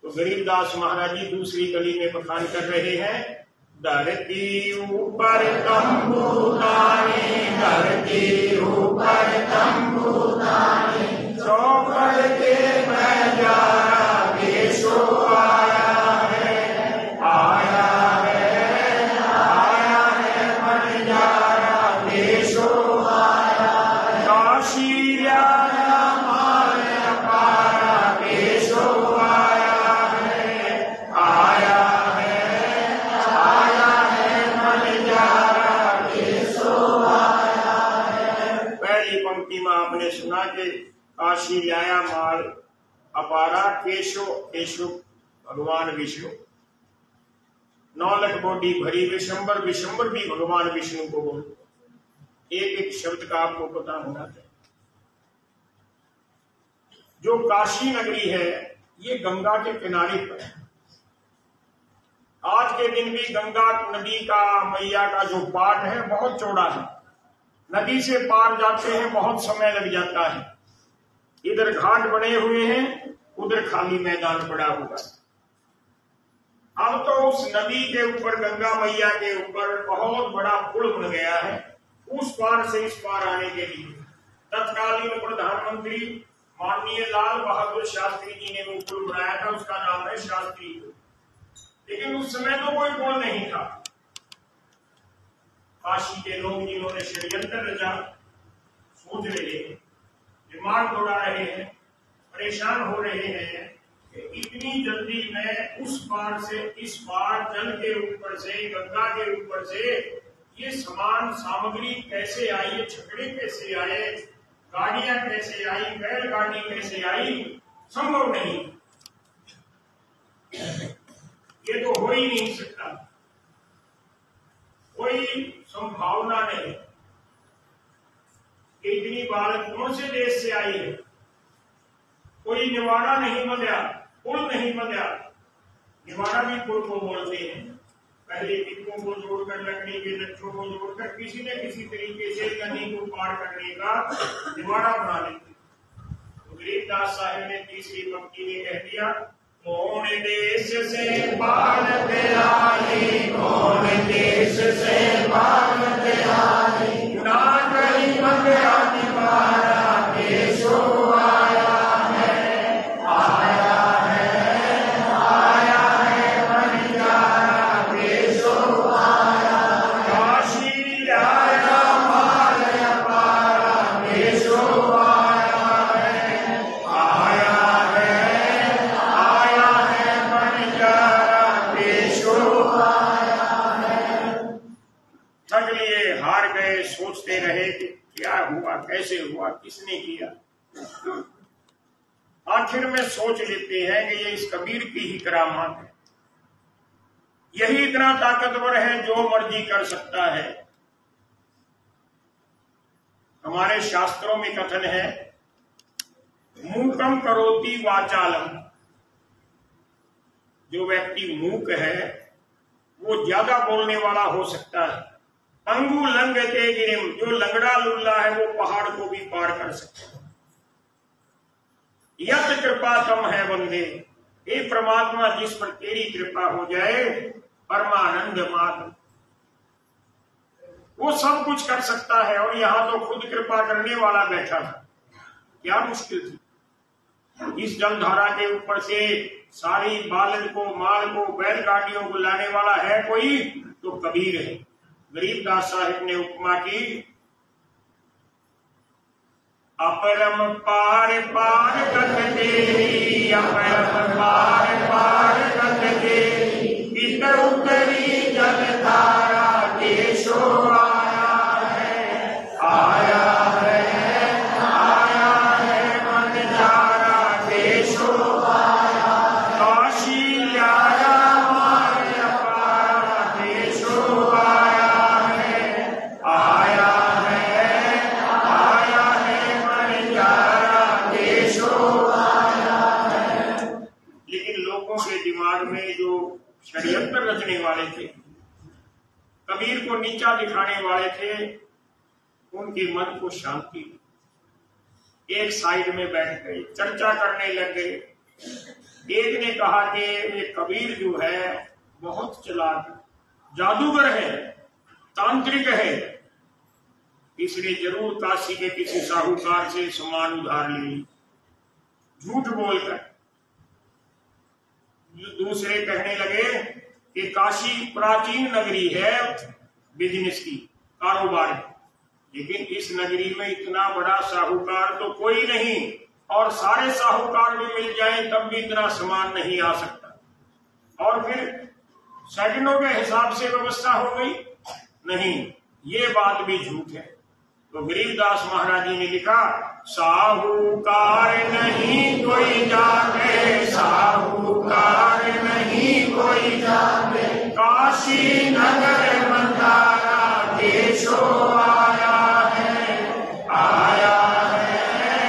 तो गरीबदास महाराज जी दूसरी गली में बखान कर रहे हैं, धरती ऊपर तंबू ताने, धरती ऊपर तंबू ताने, चौपड़ के मनिजारा केशो आया है मनिजारा केशो आया है। काशी आया मालय पारा केशो आया है मनिजारा केशो आया है। पहली पंक्ति में आपने सुना कि काशी लाया माल अपारा केशो, केशो भगवान विष्णु, 9 लाख बॉडी भरी विशंबर, विशंबर भी भगवान विष्णु को बोलते। एक एक शब्द का आपको पता होना चाहिए। जो काशी नगरी है ये गंगा के किनारे पर है। आज के दिन भी गंगा नदी का, मैया का जो पार है बहुत चौड़ा है। नदी से पार जाते हैं बहुत समय लग जाता है। इधर घाट बने हुए हैं, उधर खाली मैदान पड़ा हुआ है। अब तो उस नदी के ऊपर, गंगा मैया के ऊपर बहुत बड़ा पुल बन गया है, उस पार से इस पार आने के लिए। तत्कालीन प्रधानमंत्री माननीय लाल बहादुर शास्त्री जी ने वो पुल बनाया था, उसका नाम है शास्त्री पुल। लेकिन उस समय तो कोई पुल नहीं था। काशी के लोग जिन्होंने षड्यंत्र रचा, सोच रहे हैं, दिमाग दौड़ा रहे हैं, परेशान हो रहे हैं कि इतनी जल्दी में उस पार से इस पार, जल के ऊपर से, गंगा के ऊपर से ये सामान सामग्री कैसे आई, ये छकड़े कैसे आए, गाड़ियां कैसे आई, बैलगाड़ी कैसे आई, संभव नहीं। ये तो हो ही नहीं सकता, कोई संभावना नहीं। इतनी भारत कौन से देश से आई है? कोई निवाड़ा नहीं बंधा, पुल नहीं बंधा। निवाड़ा भी पुल को बोलते हैं। पहले टिक्कों को जोड़कर, लकड़ी के लच्छों को जोड़कर किसी न किसी तरीके से नदी को पार करने का निवाड़ा बना लेते। तो गरीबदास साहब ने तीसरी पंक्ति में कह दिया, कौन देश से भारत आई, कौन देश से भारत आई, ना कहीं मंगया निवारा केशो आया है मनिजारा केशो आया। काशी आया मालय पारा केशो आया है मनिजारा केशो आया है। थक लिए, हार गए, सोचते रहे कि क्या हुआ, कैसे हुआ, किसने किया। आखिर में सोच लेते हैं कि ये इस कबीर की ही करामात है। यही इतना ताकतवर है, जो मर्जी कर सकता है। हमारे शास्त्रों में कथन है, मूकम करोति वाचालम। जो व्यक्ति मूक है वो ज्यादा बोलने वाला हो सकता है, पंगु लंघते गिरिम, जो लंगड़ा लुल्ला है वो पहाड़ को भी पार कर सकता है। यत कृपा तम है बंदे, हे परमात्मा जिस पर तेरी कृपा हो जाए, परमानंद मात्र, वो सब कुछ कर सकता है। और यहां तो खुद कृपा करने वाला बैठा था, क्या मुश्किल थी। इस जलधारा के ऊपर से सारी बालद को, माल को, बैलगाड़ियों को लाने वाला है कोई, तो कबीर है। गरीबदास साहिब ने उपमा की, अपरम पार पार कत तेरी, अपरम पार पार कत तेरी, इतर उतरी जल धारा केशो आया है, आया है, आया है मन जारा केशो आया, काशी आया मार अपारा केशो आया है, आया दिमाग में जो षड्यंत्र रचने वाले थे, कबीर को नीचा दिखाने वाले थे, उनके मन को शांति, एक साइड में बैठ गए, चर्चा करने लग गए। एक ने कहा कि ये कबीर जो है बहुत चालाक, जादूगर है, तांत्रिक है, इसने जरूर काशी के किसी साहूकार से सामान उधार ली, झूठ बोलकर। दूसरे कहने लगे कि काशी प्राचीन नगरी है बिजनेस की, कारोबार है, लेकिन इस नगरी में इतना बड़ा साहूकार तो कोई नहीं, और सारे साहूकार भी मिल जाएं तब भी इतना सामान नहीं आ सकता। और फिर सेकंडों के हिसाब से व्यवस्था हो गई, नहीं, ये बात भी झूठ है। तो गरीबदास महाराज जी ने लिखा, साहूकार नहीं कोई जाने, साहूकार नहीं कोई जाने, काशी नगर मंदारा केशो आया है, आया है,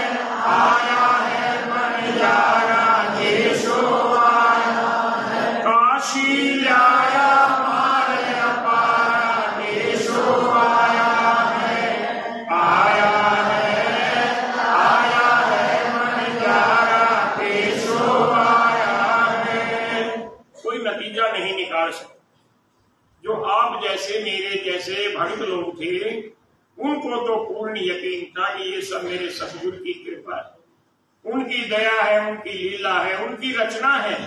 आया है मंदारा केशो आया है, काशी लाया मारे अपारा केशो आया है, आया नतीजा नहीं निकाल सकते। जो आप जैसे मेरे जैसे भक्त लोग थे, उनको तो पूर्ण यकीन था कि ये सब मेरे सतगुरु की कृपा है, उनकी दया है, उनकी लीला है, उनकी रचना है।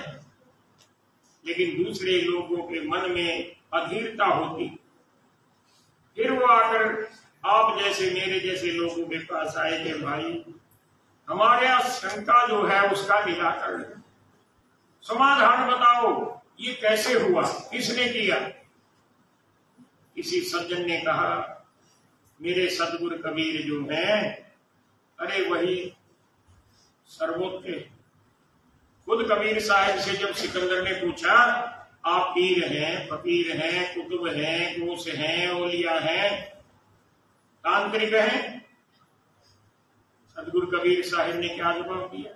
लेकिन दूसरे लोगों के मन में अधीरता होती, फिर वो आकर आप जैसे मेरे जैसे लोगों के पास आए कि भाई हमारे यहाँ शंका जो है उसका निराकरण, समाधान बताओ, ये कैसे हुआ, किसने किया। किसी सज्जन ने कहा, मेरे सतगुरु कबीर जो हैं, अरे वही सर्वोत्तम। खुद कबीर साहब से जब सिकंदर ने पूछा, आप पीर हैं, फकीर हैं, कुतुब हैं, गौस हैं, औलिया हैं, तांत्रिक हैं, सतगुरु कबीर साहब ने क्या जवाब दिया,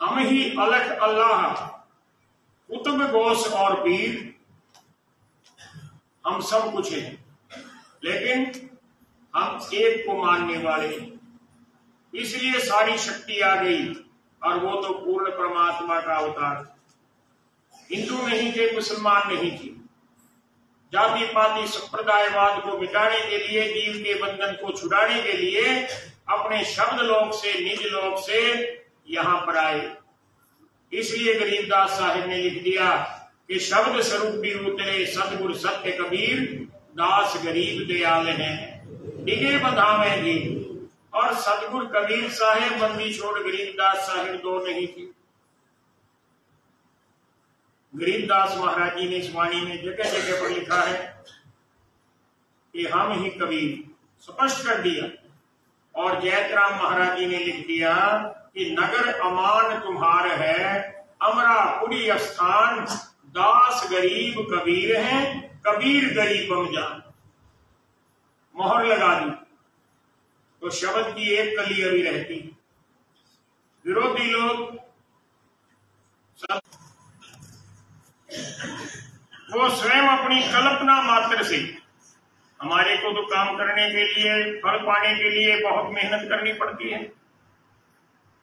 हम ही अलग अल्लाह, कुतुब गौस और पीर, हम सब कुछ हैं, लेकिन हम एक को मानने वाले, इसलिए सारी शक्ति आ गई, और वो तो पूर्ण परमात्मा का अवतार। हिंदू नहीं थे, मुसलमान नहीं थे, जाति पाति संप्रदायवाद को मिटाने के लिए, जीव के बंधन को छुड़ाने के लिए अपने शब्द लोक से, निज लोक से यहां पर आए। इसलिए गरीबदास साहिब ने लिख दिया कि शब्द स्वरूप भी उतरे सतगुरु सत्य कबीर, दास गरीब दयाल हैं, डिगे बधावे जी। और सतगुरु कबीर साहेब बंदी छोड़ गरीबदास साहिब दो नहीं थे। गरीबदास महाराज जी ने इस वाणी में जगह जगह पर लिखा है कि हम ही कबीर, स्पष्ट कर दिया। और जयतराम महाराज जी ने लिख दिया कि नगर अमान तुम्हार है, अमरापुरी स्थान, दास गरीब कबीर हैं, कबीर गरीबम जान। मोहर लगा दी तो शब्द की एक कली अभी रहती। विरोधी लोग सब वो स्वयं अपनी कल्पना मात्र से, हमारे को तो काम करने के लिए, फल पाने के लिए बहुत मेहनत करनी पड़ती है,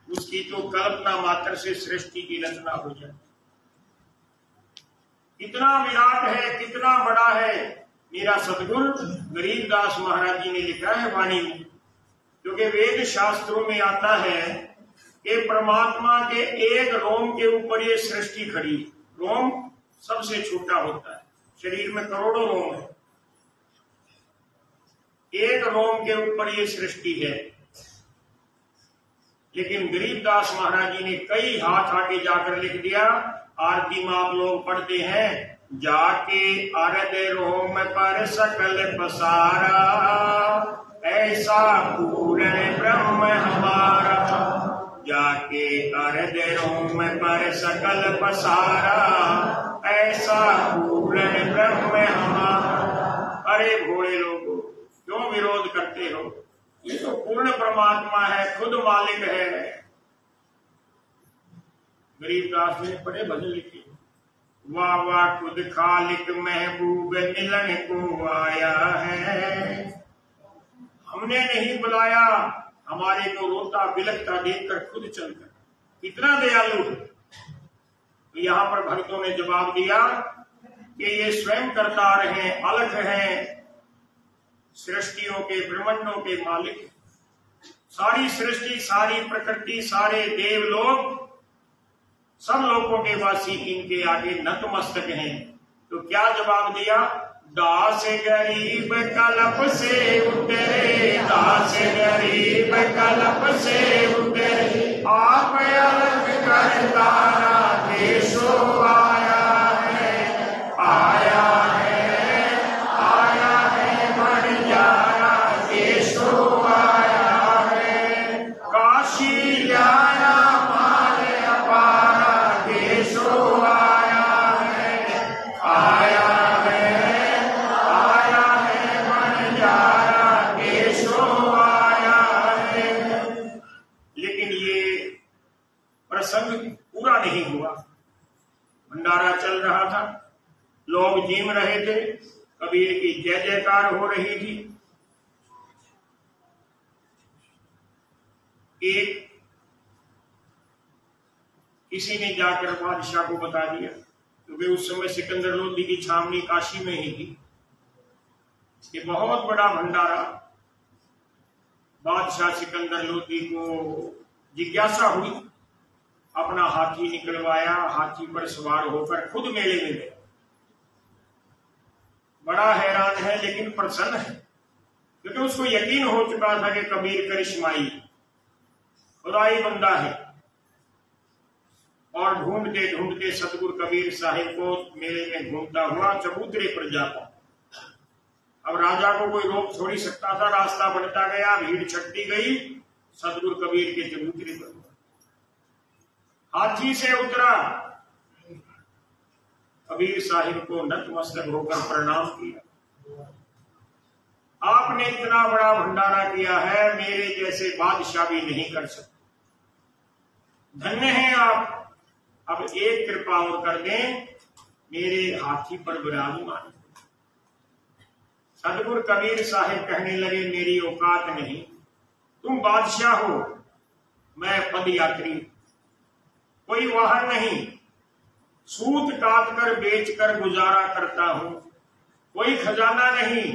उसकी तो कल्पना मात्र से सृष्टि की रचना हो जाए। कितना विराट है, कितना बड़ा है। मेरा सतगुरु गरीबदास महाराज जी ने लिखा है वाणी में, क्योंकि वेद शास्त्रों में आता है कि परमात्मा के एक रोम के ऊपर ये सृष्टि खड़ी है। रोम सबसे छोटा होता है, शरीर में करोड़ों रोम है, एक रोम के ऊपर ये सृष्टि है। लेकिन गरीबदास महाराज जी ने कई हाथ आगे जाकर लिख दिया। आरती में आप लोग पढ़ते हैं, जाके अरद रोम पर सकल पसारा, ऐसा पूर्ण ब्रह्म हमारा। जाके अरद रोम पर सकल पसारा, ऐसा पूर्ण ब्रह्म हमारा। अरे भोले लोगों, क्यों विरोध करते हो? ये तो पूर्ण परमात्मा है, खुद मालिक है। गरीबदास ने बड़े भजन लिखे, वाह वाह खुद खालिक महबूब मिलन को आया है। हमने नहीं बुलाया, हमारे को रोता बिलखता देखकर खुद चलकर, कितना दयालु है। तो यहाँ पर भक्तों ने जवाब दिया कि ये स्वयं करता रहे, अलग है, सृष्टियों के ब्रह्मांडों के मालिक। सारी सृष्टि, सारी प्रकृति, सारे देव लोग, सब लोगों के वासी इनके आगे नतमस्तक हैं। तो क्या जवाब दिया? दास गरीब कलप से उतरे, दास गरीब कलप से उतरे, आप अलग करता देशो आया है, आया है, आया है बंजारा देशो आया है। काशी लाया माल अपारा देशो आया है, आया है, आया है बंजारा देशो आया है। लेकिन ये प्रसंग पूरा नहीं हुआ। भंडारा चल रहा था, लोग जीम रहे थे, कबीर की जय जयकार हो रही थी। एक किसी ने जाकर बादशाह को बता दिया, क्योंकि उस समय सिकंदर लोधी की छावनी काशी में ही थी, कि बहुत बड़ा भंडारा। बादशाह सिकंदर लोधी को जिज्ञासा हुई, अपना हाथी निकलवाया, हाथी पर सवार होकर खुद मेले में गया। बड़ा हैरान है लेकिन प्रसन्न है, क्योंकि उसको यकीन हो चुका था कि कबीर करिश्माई खुदाई बंदा है। और ढूंढते ढूंढते सतगुरु कबीर साहिब को मेले में घूमता हुआ चबूतरे पर जा पहुंचा। अब राजा को कोई रोक थोड़ी सकता था, रास्ता बढ़ता गया, भीड़ छटती गई, सतगुरु कबीर के चबूतरे पर हाथी से उतरा, कबीर साहिब को नतमस्तक होकर प्रणाम किया। आपने इतना बड़ा भंडारा किया है, मेरे जैसे बादशाह भी नहीं कर सकते, धन्य हैं आप। अब एक कृपा और कर दें, मेरे हाथी पर विराजमान। सतगुरु कबीर साहिब कहने लगे, मेरी औकात नहीं, तुम बादशाह हो, मैं पद यात्री, कोई वाहन नहीं, सूत काट कर बेच कर गुजारा करता हूं, कोई खजाना नहीं।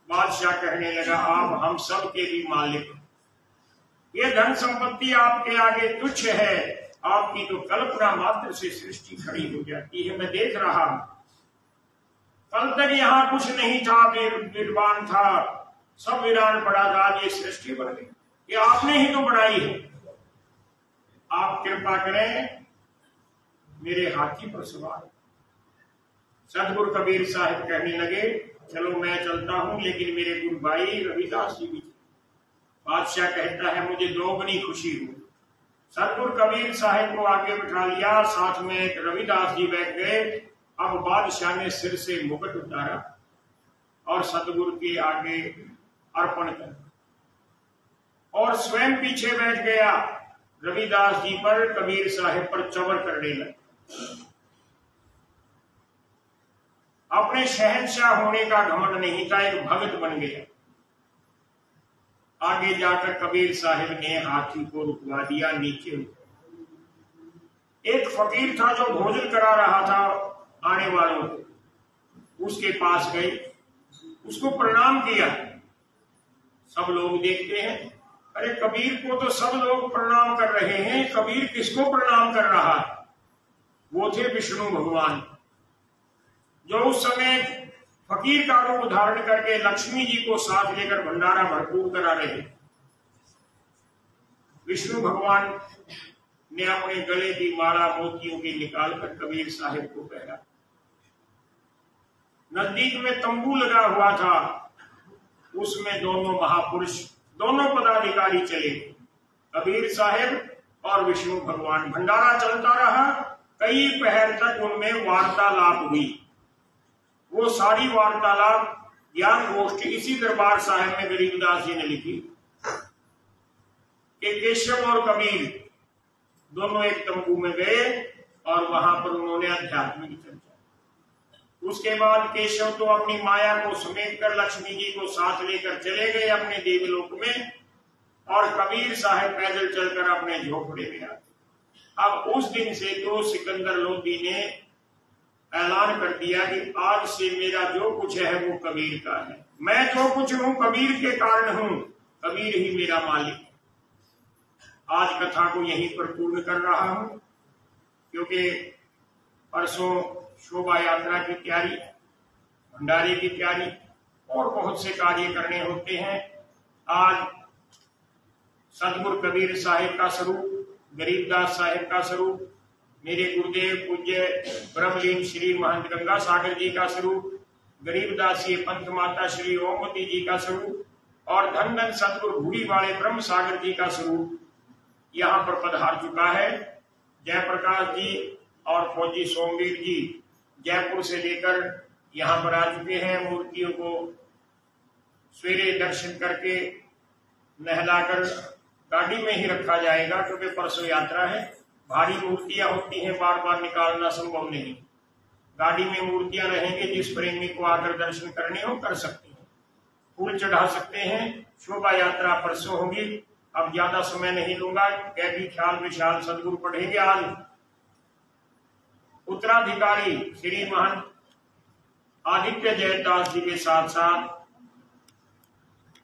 बादशाह कहने लगा, आप हम सब के भी मालिक, ये धन संपत्ति आपके आगे तुच्छ है, आपकी तो कल्पना मात्र से सृष्टि खड़ी हो जाती है। मैं देख रहा हूं, कल तक यहाँ कुछ नहीं था, विद्वान था, सब वीरान पड़ा था, ये सृष्टि बन गई, ये आपने ही तो बढ़ाई है। आप कृपा करें, मेरे हाथी पर सवार। सतगुरु कबीर साहिब कहने लगे, चलो मैं चलता हूं, लेकिन मेरे गुरु भाई रविदास जी भी। बादशाह कहता है, मुझे दोगुनी खुशी हुई। सतगुरु कबीर साहिब को आगे बिठा लिया, साथ में एक रविदास जी बैठ गए। अब बादशाह ने सिर से मुकुट उतारा और सतगुरु के आगे अर्पण कर, और स्वयं पीछे बैठ गया। रविदास जी पर, कबीर साहिब पर चवर करने लगे। अपने शहंशाह होने का घमंड नहीं था, एक भगत बन गया। आगे जाकर कबीर साहिब ने हाथी को रुकवा दिया, नीचे एक फकीर था जो भोजन करा रहा था आने वालों को, उसके पास गए, उसको प्रणाम किया। सब लोग देखते हैं, अरे कबीर को तो सब लोग प्रणाम कर रहे हैं, कबीर किसको प्रणाम कर रहा है? वो थे विष्णु भगवान, जो उस समय फकीर का रूप धारण करके लक्ष्मी जी को साथ लेकर भंडारा भरपूर करा रहे। विष्णु भगवान ने अपने गले की माला मोतियों की निकालकर कबीर साहिब को पहना। नजदीक में तंबू लगा हुआ था, उसमें दोनों महापुरुष, दोनों पदाधिकारी चले, कबीर साहिब और विष्णु भगवान। भंडारा चलता रहा, कई पहर तक उनमें वार्तालाप हुई। वो सारी वार्तालाप ज्ञान गोष्ठी इसी दरबार साहिब में गरीबदास जी ने लिखी कि केशव और कबीर दोनों एक तंबू में गए और वहां पर उन्होंने आध्यात्मिक चर्चा। उसके बाद केशव तो अपनी माया को समेट कर लक्ष्मी जी को साथ लेकर चले गए अपने देवलोक में, और कबीर साहब पैदल चलकर अपने झोपड़े में आते। अब उस दिन से तो सिकंदर लोधी ने ऐलान कर दिया कि आज से मेरा जो कुछ है वो कबीर का है, मैं जो कुछ हूं कबीर के कारण हूं, कबीर ही मेरा मालिक है। आज कथा को यहीं पर पूर्ण कर रहा हूं, क्योंकि परसों शोभा यात्रा की तैयारी, भंडारे की तैयारी और बहुत से कार्य करने होते हैं। आज सतगुरु कबीर साहिब का स्वरूप, गरीबदास साहिब का स्वरूप, मेरे गुरुदेव पूज्य ब्रह्मलीन श्री महंत गंगा सागर जी का स्वरूप, गरीबदास जी पंथ माता श्री ओमवती जी का स्वरूप और धन धन सतगुरु भूरी वाले ब्रह्म सागर जी का स्वरूप यहाँ पर पधार चुका है। जयप्रकाश जी और फौजी सोमवीर जी जयपुर से लेकर यहाँ पर आ चुके हैं। मूर्तियों को सवेरे दर्शन करके नहलाकर गाड़ी में ही रखा जाएगा, क्योंकि परसों यात्रा है। भारी मूर्तियां होती हैं, बार बार निकालना संभव नहीं। गाड़ी में मूर्तियां रहेंगे, जिस प्रेमी को आकर दर्शन करने हो कर सकते हैं, फूल चढ़ा सकते हैं। शोभा यात्रा परसों होगी। अब ज्यादा समय नहीं लूंगा, कैदी ख्याल विशाल सदगुरु पढ़ेंगे। आज उत्तराधिकारी श्री महंत आदित्य जयदास जी के साथ साथ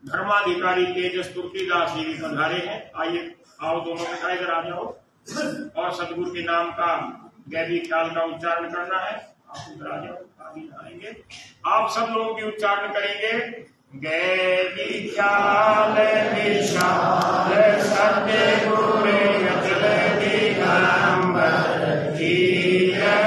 धर्माधिकारी तेजस तुलसीदास जी भी पधारे हैं। आइए, आओ दोनों बेटा इधर आ जाओ और सदगुरु के नाम का गैबी ख्याल का उच्चारण करना है। आप इधर आ जाओ, आगे आएंगे। आप सब लोग भी उच्चारण करेंगे। गैबी ख्याल विशाल सतगुरु अचल दिगंबर की जय।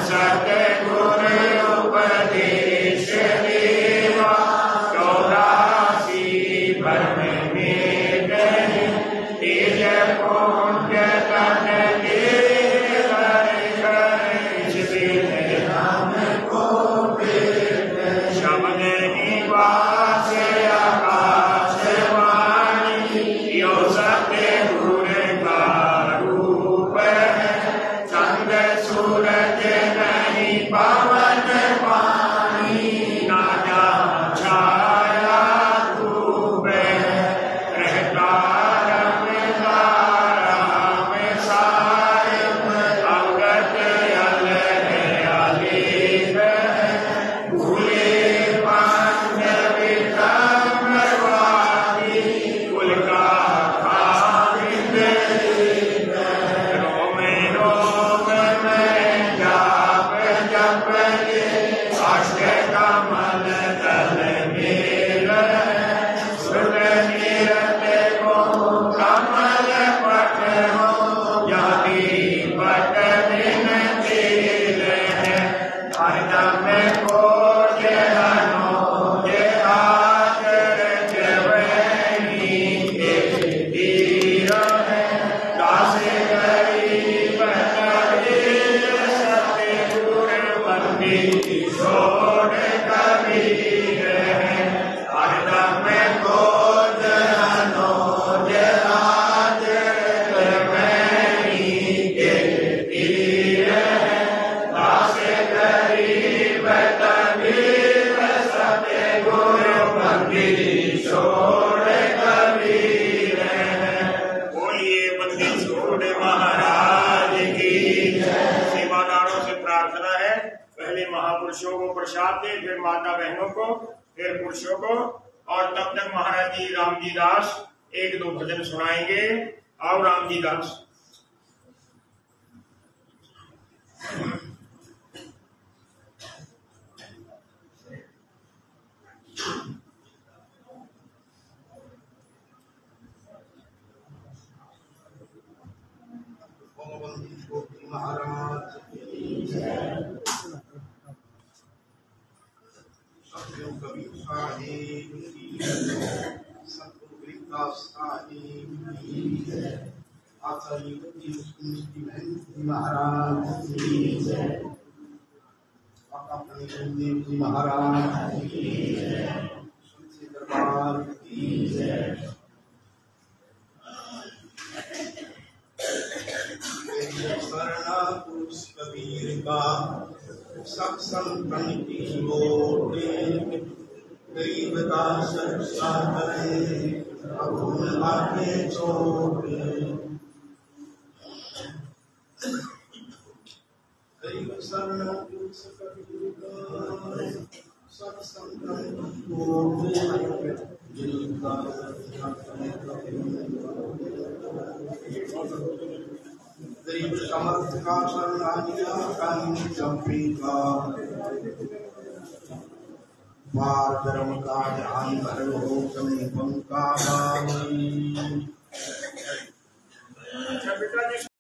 सतगुरु प्रार्थना है, पहले महापुरुषों को प्रसाद दे, फिर माता बहनों को, फिर पुरुषों को, और तब तक महाराज जी राम जी दास एक दो भजन सुनाएंगे। आओ राम जी दास। महाराज सत्यो कवि साहेब सतगुरु गरीबदास साहेब आचार्य महाराज देव जी महाराज दरबार शरणा पुरुष कबीर का सत्संग की लोटे गरीब दास रक्षा करे अभूल आके छोटे गरीब शरणा पुरुष कबीर का सत्संग की लोटे गरीब दास रक्षा करे गरीब समर्थ का शरणानिया चंपी का बार धर्म का ध्यान कर हो समीपम का